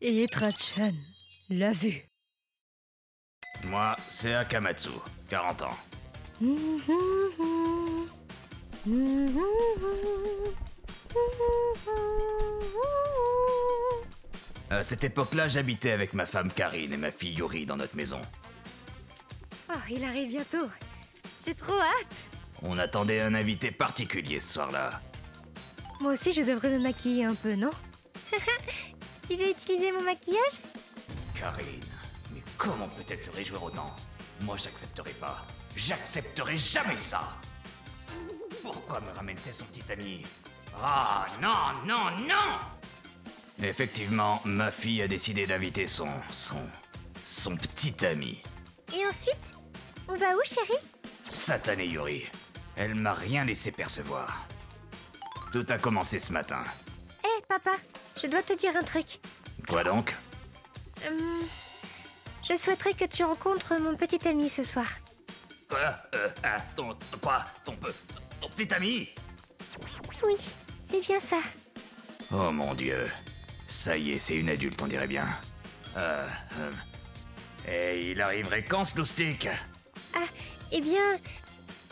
Et Etra-chan l'a vu. Moi, c'est Akamatsu, 40 ans. À cette époque-là, j'habitais avec ma femme Karine et ma fille Yuri dans notre maison. Oh, il arrive bientôt. J'ai trop hâte. On attendait un invité particulier ce soir-là. Moi aussi, je devrais me maquiller un peu, non? Tu veux utiliser mon maquillage? Karine, mais comment peut-elle se réjouir autant? Moi, j'accepterai pas. J'accepterai jamais ça! Pourquoi me ramène-t-elle son petit ami? Ah, non, non, non! Effectivement, ma fille a décidé d'inviter son petit ami. Et ensuite? On va où, chérie? Satanée Yuri. Elle m'a rien laissé percevoir. Tout a commencé ce matin. Hé, papa, je dois te dire un truc. Quoi donc? Je souhaiterais que tu rencontres mon petit ami ce soir. Quoi? Ton petit ami? Oui, c'est bien ça. Oh mon Dieu. Ça y est, c'est une adulte, on dirait bien. Et il arriverait quand, ce loustic? Ah, eh bien,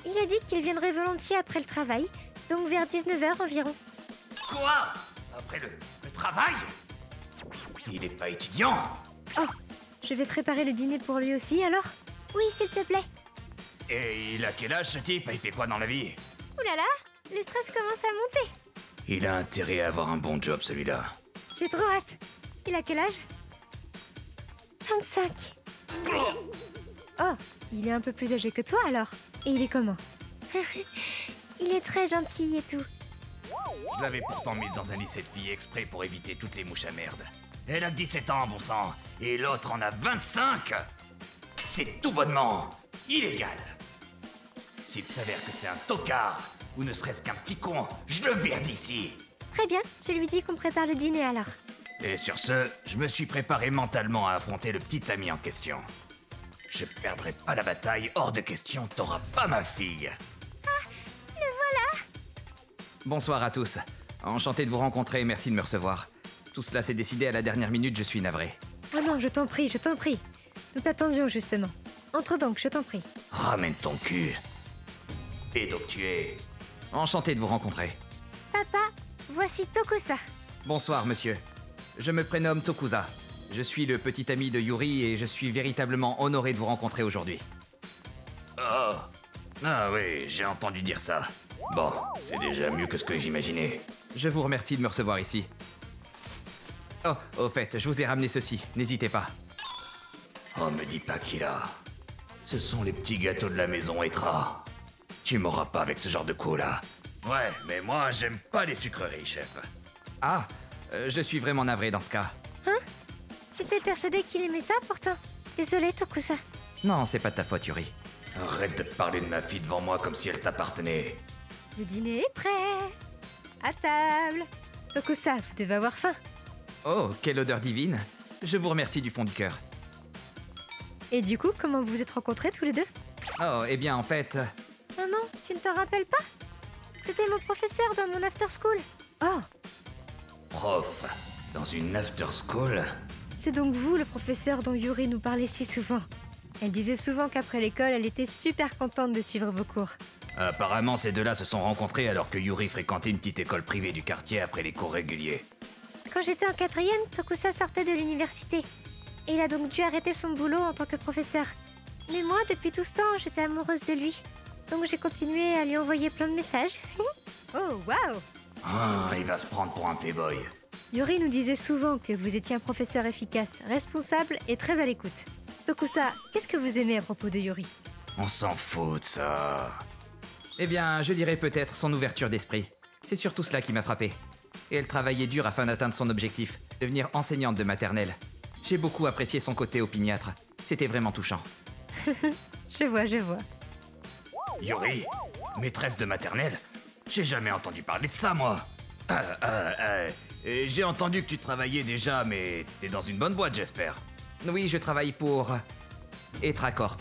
il a dit qu'il viendrait volontiers après le travail, donc vers 19h environ. Quoi? Après le travail? Il n'est pas étudiant? Oh, je vais préparer le dîner pour lui aussi, alors? Oui, s'il te plaît. Et il a quel âge, ce type? Il fait quoi dans la vie? Ouh là là, le stress commence à monter. Il a intérêt à avoir un bon job, celui-là. J'ai trop hâte. Il a quel âge? 25. Oh, il est un peu plus âgé que toi alors. Et il est comment? Il est très gentil et tout. Je l'avais pourtant mise dans un lycée de filles exprès pour éviter toutes les mouches à merde. Elle a 17 ans, bon sang, et l'autre en a 25. C'est tout bonnement illégal. S'il s'avère que c'est un tocard, ou ne serait-ce qu'un petit con, je le vire d'ici. Très bien, je lui dis qu'on prépare le dîner alors. Et sur ce, je me suis préparé mentalement à affronter le petit ami en question. Je perdrai pas la bataille, hors de question, t'auras pas ma fille. Le voilà. Bonsoir à tous. Enchanté de vous rencontrer et merci de me recevoir. Tout cela s'est décidé à la dernière minute, je suis navré. Oh non, je t'en prie, je t'en prie. Nous t'attendions justement. Entre donc, je t'en prie. Ramène ton cul. Et donc tu es... Enchanté de vous rencontrer. Papa, voici Tokusa. Bonsoir, monsieur. Je me prénomme Tokusa. Je suis le petit ami de Yuri et je suis véritablement honoré de vous rencontrer aujourd'hui. Oh. Ah oui, j'ai entendu dire ça. Bon, c'est déjà mieux que ce que j'imaginais. Je vous remercie de me recevoir ici. Oh, au fait, je vous ai ramené ceci, n'hésitez pas. Oh, me dis pas qu'il a... Ce sont les petits gâteaux de la maison, Etra. Tu m'auras pas avec ce genre de coup là. Ouais, mais moi j'aime pas les sucreries, chef. Ah, je suis vraiment navré dans ce cas. Hein? J'étais persuadée qu'il aimait ça pourtant. Désolée, Tokusa. Non, c'est pas de ta faute, Yuri. Arrête de parler de ma fille devant moi comme si elle t'appartenait. Le dîner est prêt. À table. Tokusa, vous devez avoir faim. Oh, quelle odeur divine. Je vous remercie du fond du cœur. Et du coup, comment vous vous êtes rencontrés tous les deux? Oh, eh bien, en fait... Oh non, tu ne t'en rappelles pas? C'était mon professeur dans mon after school. Oh, Prof, dans une after school? c'est donc vous le professeur dont Yuri nous parlait si souvent. Elle disait souvent qu'après l'école, elle était super contente de suivre vos cours. Apparemment, ces deux-là se sont rencontrés alors que Yuri fréquentait une petite école privée du quartier après les cours réguliers. Quand j'étais en 4e, Tokusa sortait de l'université. Et il a donc dû arrêter son boulot en tant que professeur. Mais moi, depuis tout ce temps, j'étais amoureuse de lui. Donc j'ai continué à lui envoyer plein de messages. Oh, waouh! Ah, il va se prendre pour un playboy. Yuri nous disait souvent que vous étiez un professeur efficace, responsable et très à l'écoute. Tokusa, qu'est-ce que vous aimez à propos de Yuri? On s'en fout de ça. Eh bien, je dirais peut-être son ouverture d'esprit. C'est surtout cela qui m'a frappé. Et elle travaillait dur afin d'atteindre son objectif, devenir enseignante de maternelle. J'ai beaucoup apprécié son côté opiniâtre. C'était vraiment touchant. Je vois. Yuri, maîtresse de maternelle? J'ai jamais entendu parler de ça, moi. J'ai entendu que tu travaillais déjà, mais t'es dans une bonne boîte, j'espère. Oui, je travaille pour... Etracorp.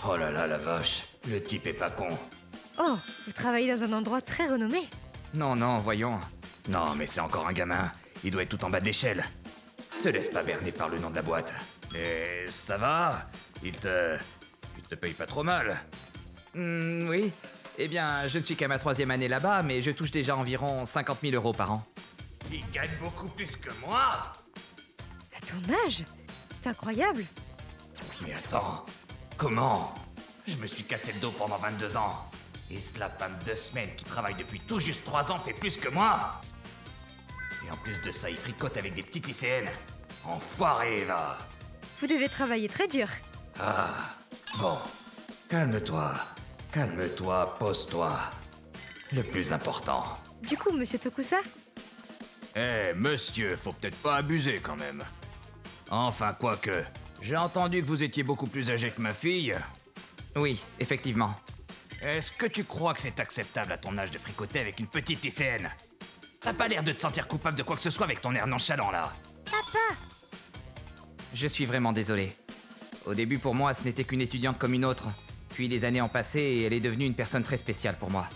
Oh là là, la vache, le type est pas con. Oh, vous travaillez dans un endroit très renommé. Non, voyons. Non, mais c'est encore un gamin. Il doit être tout en bas de l'échelle. Te laisse pas berner par le nom de la boîte. Et ça va? Il te paye pas trop mal. Oui. Eh bien, je ne suis qu'à ma 3e année là-bas, mais je touche déjà environ 50 000 euros par an. Il gagne beaucoup plus que moi. À ton âge? C'est incroyable. Mais attends, comment? Je me suis cassé le dos pendant 22 ans. Et ce lapin de 2 semaines qui travaille depuis tout juste 3 ans fait plus que moi. Et en plus de ça, il fricote avec des petits lycéennes. Enfoiré, va. Vous devez travailler très dur. Ah, bon. Calme-toi. Calme-toi, pose-toi. Le plus important. Du coup, monsieur Tokusa, Monsieur, faut peut-être pas abuser quand même. Enfin, quoique. J'ai entendu que vous étiez beaucoup plus âgé que ma fille. Oui, effectivement. Est-ce que tu crois que c'est acceptable à ton âge de fricoter avec une petite lycéenne? T'as pas l'air de te sentir coupable de quoi que ce soit avec ton air nonchalant là. papa! Je suis vraiment désolé. Au début, pour moi, ce n'était qu'une étudiante comme une autre. Puis les années ont passé et elle est devenue une personne très spéciale pour moi.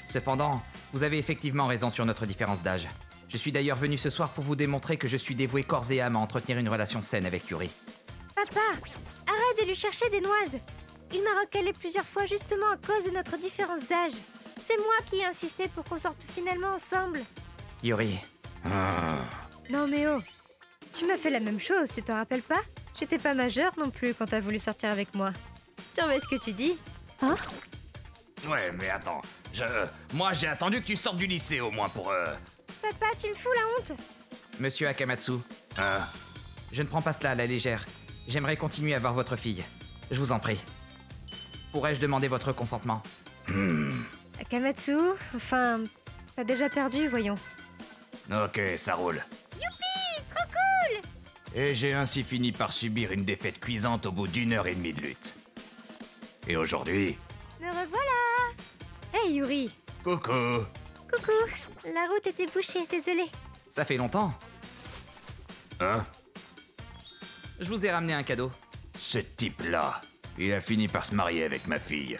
Cependant, vous avez effectivement raison sur notre différence d'âge. Je suis d'ailleurs venu ce soir pour vous démontrer que je suis dévoué corps et âme à entretenir une relation saine avec Yuri. Papa! Arrête de lui chercher des noises! Il m'a recalé plusieurs fois justement à cause de notre différence d'âge. C'est moi qui ai insisté pour qu'on sorte finalement ensemble. Yuri, Non mais oh! Tu m'as fait la même chose, tu t'en rappelles pas? J'étais pas majeure non plus quand t'as voulu sortir avec moi. Surveille ce que tu dis. Hein? Ouais, mais attends. Moi, j'ai attendu que tu sortes du lycée au moins pour Papa, tu me fous la honte! Monsieur Akamatsu, je ne prends pas cela à la légère. J'aimerais continuer à voir votre fille. Je vous en prie. Pourrais-je demander votre consentement? Akamatsu, enfin, t'as déjà perdu, voyons. Ok, ça roule. Youpi! Trop cool! Et j'ai ainsi fini par subir une défaite cuisante au bout d'1h30 de lutte. Et aujourd'hui... Me revoilà! Hey Yuri! Coucou! Coucou! La route était bouchée, désolé. Ça fait longtemps. Hein? Je vous ai ramené un cadeau. Ce type-là, il a fini par se marier avec ma fille.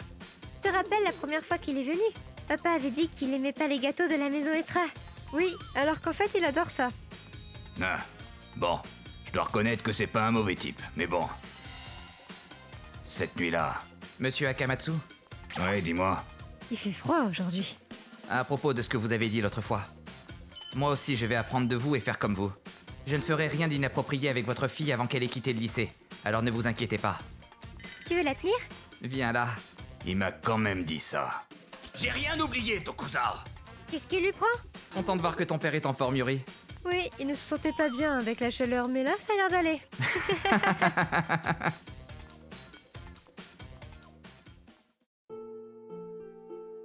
Tu te rappelles la première fois qu'il est venu? Papa avait dit qu'il aimait pas les gâteaux de la maison Etra. Oui, alors qu'en fait il adore ça. Ah, bon, je dois reconnaître que c'est pas un mauvais type, mais bon. Cette nuit-là... Monsieur Akamatsu, Ouais, dis-moi. Il fait froid aujourd'hui. à propos de ce que vous avez dit l'autre fois. Moi aussi, je vais apprendre de vous et faire comme vous. Je ne ferai rien d'inapproprié avec votre fille avant qu'elle ait quitté le lycée, alors ne vous inquiétez pas. Tu veux la tenir? Viens là. Il m'a quand même dit ça. J'ai rien oublié, Tokusa. Qu'est-ce qui lui prend? Content de voir que ton père est en forme, Yuri. Oui, il ne se sentait pas bien avec la chaleur, mais là, ça a l'air d'aller.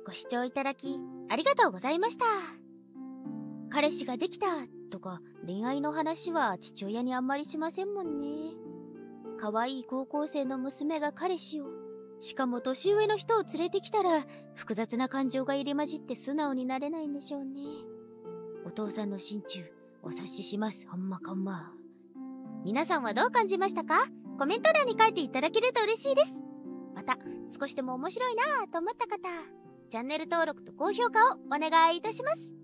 ご視聴いただきありがとうございました。彼氏ができたとか恋愛の話は父親にあんまりしませんもんね。可愛い高校生の娘が彼氏を、しかも年上の人を連れてきたら複雑な感情が入り混じって素直になれないんでしょうね。お父さんの心中お察しします。ほんまかんま。皆さんはどう感じましたか？コメント欄に書いていただけると嬉しいです。また少しでも面白いなぁと思った方、チャンネル登録と高評価をお願いいたします。